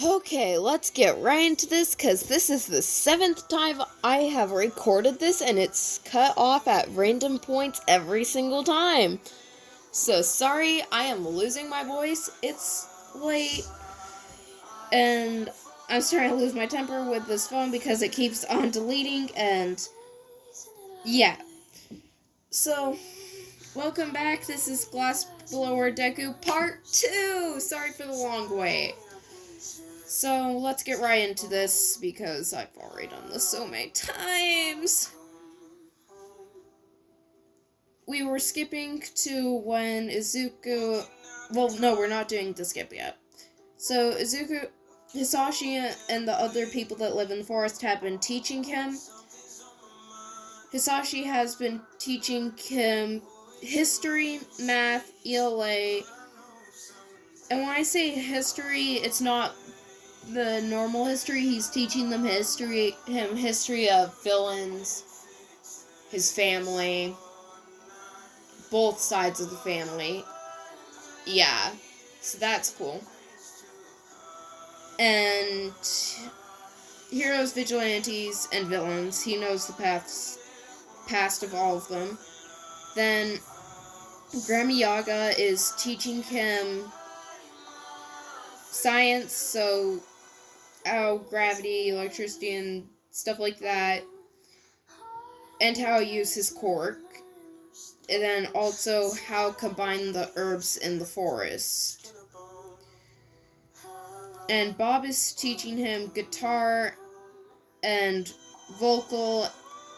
Okay, let's get right into this, because this is the 7th time I have recorded this, and it's cut off at random points every single time. So sorry, I am losing my voice. It's late, and I'm starting to lose my temper with this phone because it keeps on deleting, and yeah. So, welcome back. This is Glassblower Deku Part 2! Sorry for the long wait. So, let's get right into this, because I've already done this so many times. We were skipping to when Izuku... Well, no, we're not doing the skip yet. So, Izuku, Hisashi, and the other people that live in the forest have been teaching him. Hisashi has been teaching him history, math, ELA. And when I say history, it's not the normal history. He's teaching them history of villains, his family, both sides of the family. Yeah, so that's cool. And heroes, vigilantes, and villains. He knows the past of all of them. Then Grandma Yaga is teaching him science, so how gravity, electricity, and stuff like that, and how to use his quirk. And then also how to combine the herbs in the forest. And Bob is teaching him guitar and vocal,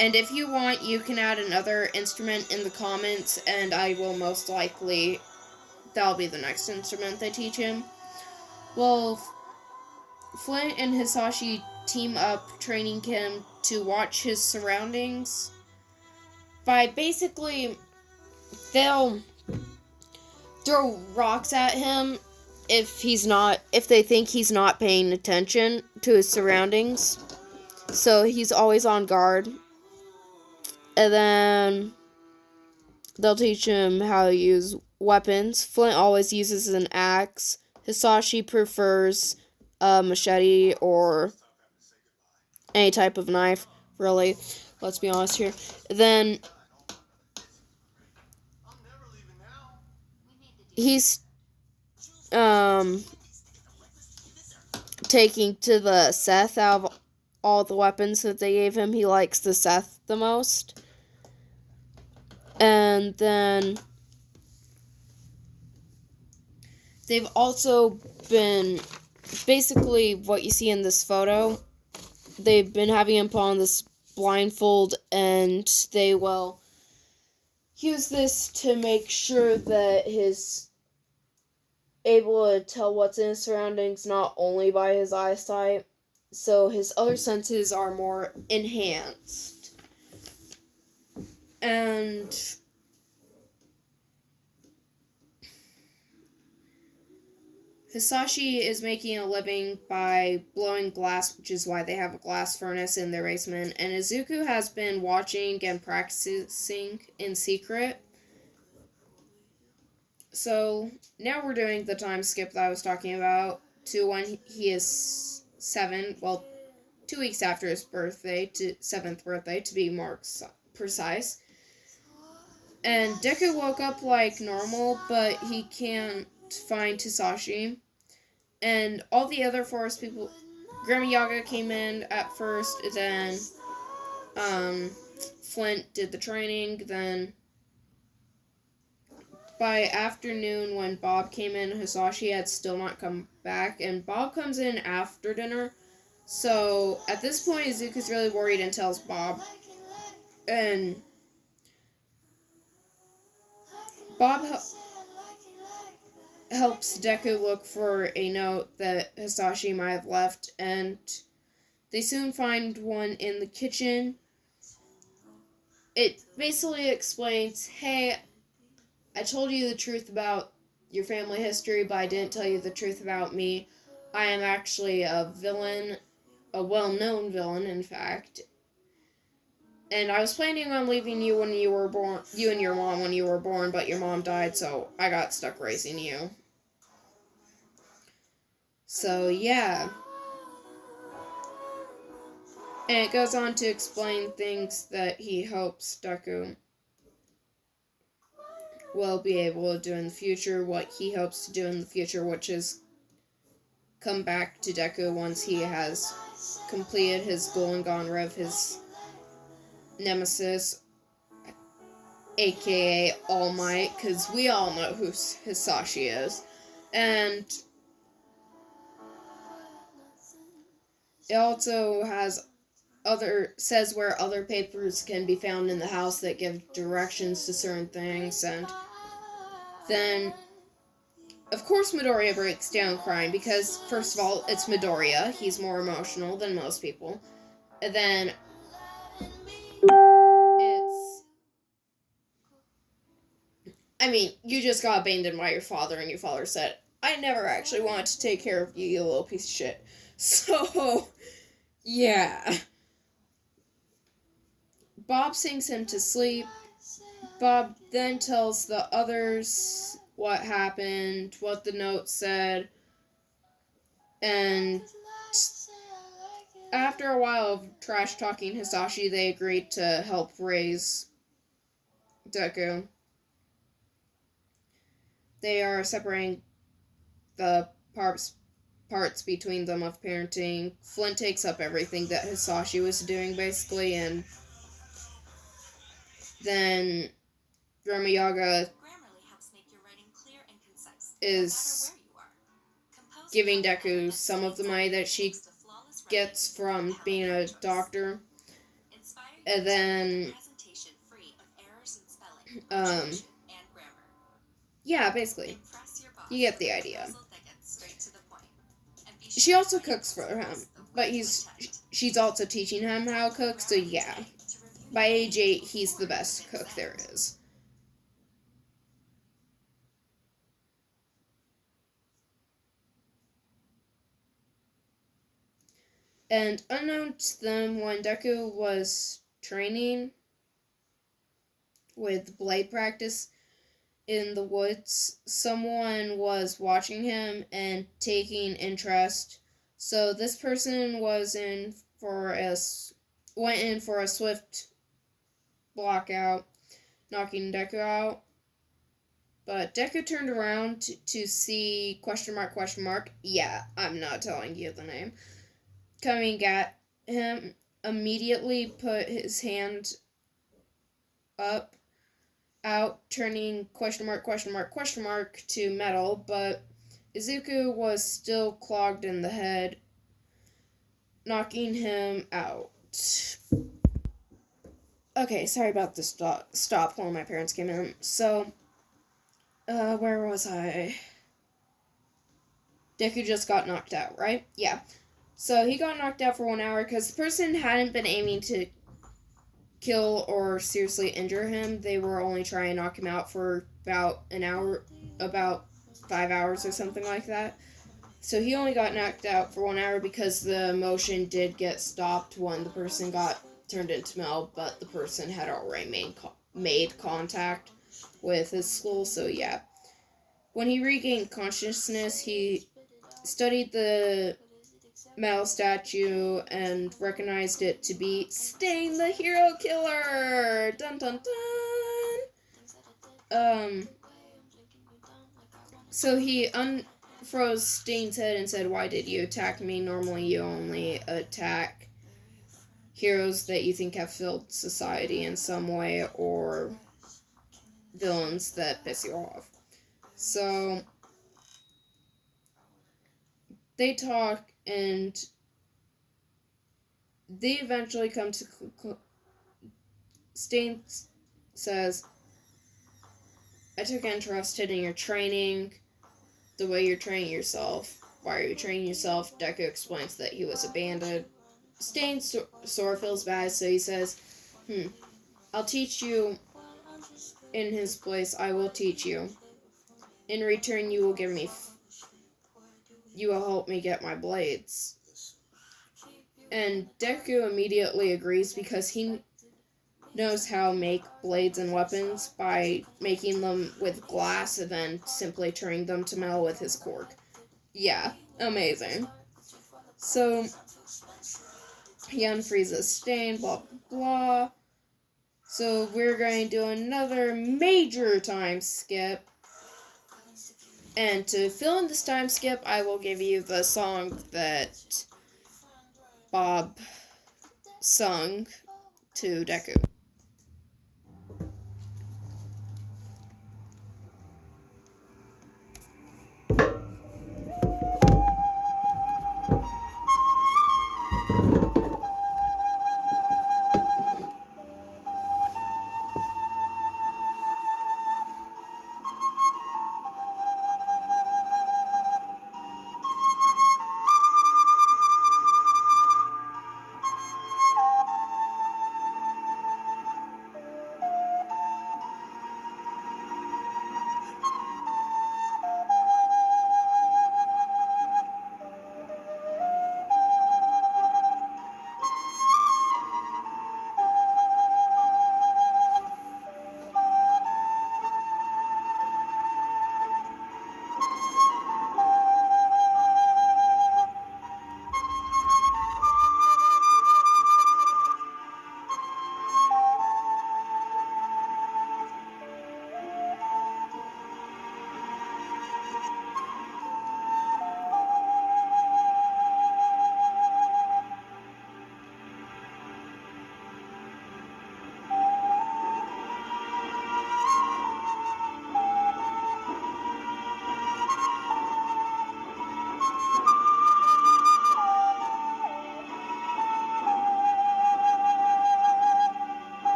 and if you want, you can add another instrument in the comments, and I will most likely, that'll be the next instrument they teach him. Well, Flint and Hisashi team up, training him to watch his surroundings by basically, they'll throw rocks at him if they think he's not paying attention to his surroundings. So he's always on guard. And then they'll teach him how to use weapons. Flint always uses an axe. Hisashi prefers a machete or any type of knife, really. Let's be honest here. Then he's taking to the Seth out of all the weapons that they gave him. He likes the Seth the most. And then they've also been, basically what you see in this photo, they've been having him put on this blindfold, and they will use this to make sure that he's able to tell what's in his surroundings, not only by his eyesight, so his other senses are more enhanced. And Hisashi is making a living by blowing glass, which is why they have a glass furnace in their basement. And Izuku has been watching and practicing in secret. So now we're doing the time skip that I was talking about to when he is 7. Well, 2 weeks after his birthday, to 7th birthday, to be more precise. And Deku woke up like normal, but he can't find Hisashi. And all the other forest people, Grandma Yaga came in at first, then Flint did the training, then by afternoon when Bob came in, Hisashi had still not come back, and Bob comes in after dinner, so at this point Izuku's really worried and tells Bob, and Bob helps Deku look for a note that Hisashi might have left, and they soon find one in the kitchen. It basically explains, hey, I told you the truth about your family history, but I didn't tell you the truth about me. I am actually a villain, a well-known villain, in fact. And I was planning on leaving you when you were born, you and your mom when you were born, but your mom died, so I got stuck raising you. So, yeah. And it goes on to explain things that he hopes Deku will be able to do in the future, what he hopes to do in the future, which is come back to Deku once he has completed his goal and gone rid of his nemesis, aka All Might, because we all know who Hisashi is. And it also says where other papers can be found in the house that give directions to certain things, and then of course Midoriya breaks down crying because first of all it's Midoriya, he's more emotional than most people, and then you just got abandoned by your father and your father said, I never actually wanted to take care of you, you little piece of shit. So yeah. Bob sings him to sleep. Bob then tells the others what happened, what the note said, and after a while of trash talking Hisashi, they agreed to help raise Deku. They are separating the parts between them of parenting. Flint takes up everything that Hisashi was doing, basically, and then Gramayaga is giving Deku some of the money that she gets from being a doctor. And then, yeah, basically. You get the idea. She also cooks for him, but she's also teaching him how to cook, so yeah. By age 8, he's the best cook there is. And unknown to them, when Deku was training with blade practice in the woods, someone was watching him and taking interest. So this person went in for a swift blockout, knocking Deku out. But Deku turned around to see ... Yeah, I'm not telling you the name. Coming at him, immediately put his hand up, out, turning ... to metal, but Izuku was still clogged in the head, knocking him out. Okay, sorry about this stop while my parents came in. So, where was I? Deku just got knocked out, right? Yeah. So he got knocked out for 1 hour because the person hadn't been aiming to kill or seriously injure him. They were only trying to knock him out for about an hour, about 5 hours or something like that. So he only got knocked out for 1 hour because the motion did get stopped when the person got turned into metal, but the person had already made contact with his skull, so yeah. When he regained consciousness, he studied the metal statue and recognized it to be Stain the Hero Killer! Dun dun dun! So he unfroze Stain's head and said, why did you attack me? Normally you only attack heroes that you think have failed society in some way, or villains that piss you off. So they talk, and they eventually come to... Stain says, I took interest in your training, the way you're training yourself. Why are you training yourself? Deku explains that he was abandoned. Stain sore feels bad, so he says, I'll teach you in his place. I will teach you. In return, you will help me get my blades. And Deku immediately agrees because he knows how to make blades and weapons by making them with glass and then simply turning them to metal with his cork. Yeah, Amazing. So, he unfreezes stain, blah, blah, blah. So, we're going to do another major time skip. And to fill in this time skip, I will give you the song that Bob sung to Deku.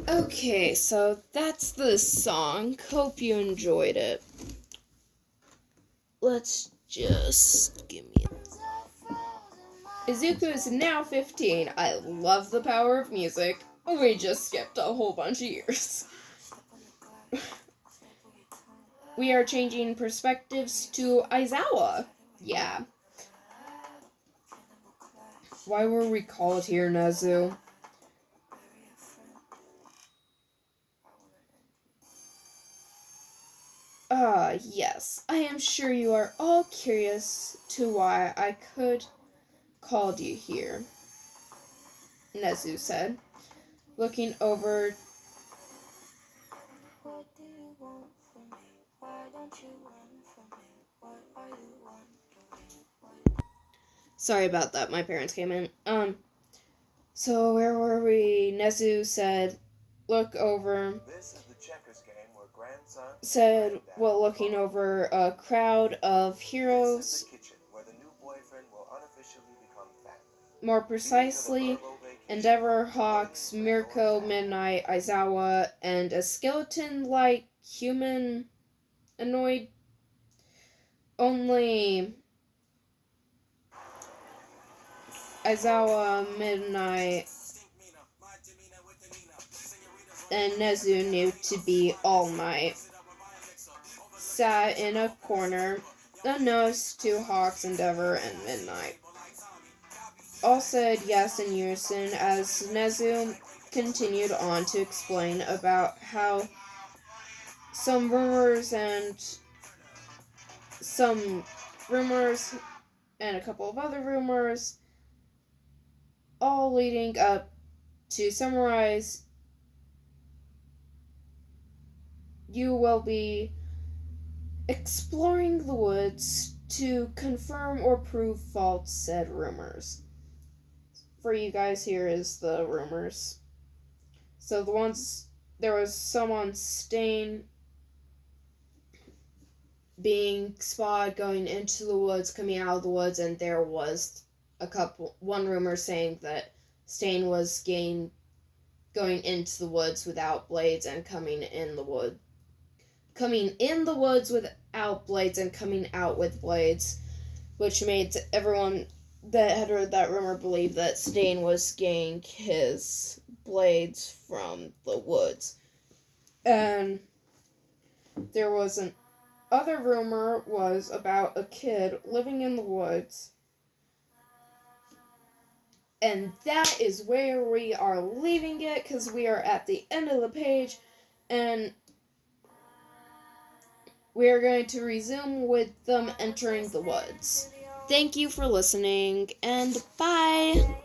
Okay, so that's the song. Hope you enjoyed it. Let's just give me Izuku is now 15. I love the power of music. We just skipped a whole bunch of years. We are changing perspectives to Aizawa. Yeah. Why were we called here, Nezu? Yes. I am sure you are all curious to why I could called you here, Nezu said, looking over. What do you want from me? Why don't you run from me? What are you wondering? Sorry about that, my parents came in. So where were we? Nezu said, look over. This is the checkers game where grandson said, while looking over a crowd of heroes. This is the kitchen where the new boyfriend will unofficially become family. More precisely, Endeavor, Hawks, Mirko, Midnight, Aizawa, and a skeleton-like humanoid. Only Aizawa, Midnight, and Nezu knew to be All Might sat in a corner, unnoticed to Hawks, Endeavor, and Midnight. All said yes in unison as Nezu continued on to explain about how some rumors and a couple of other rumors, all leading up to summarize, you will be exploring the woods to confirm or prove false said rumors. For you guys, here is the rumors. So there was some on Stain being spotted going into the woods, coming out of the woods, and there was one rumor saying that Stain was going into the woods without blades and coming in the woods without blades and coming out with blades, which made everyone that had heard that rumor believe that Stain was getting his blades from the woods. And there was other rumor was about a kid living in the woods. And that is where we are leaving it, because we are at the end of the page, and we are going to resume with them entering the woods. Thank you for listening, and bye!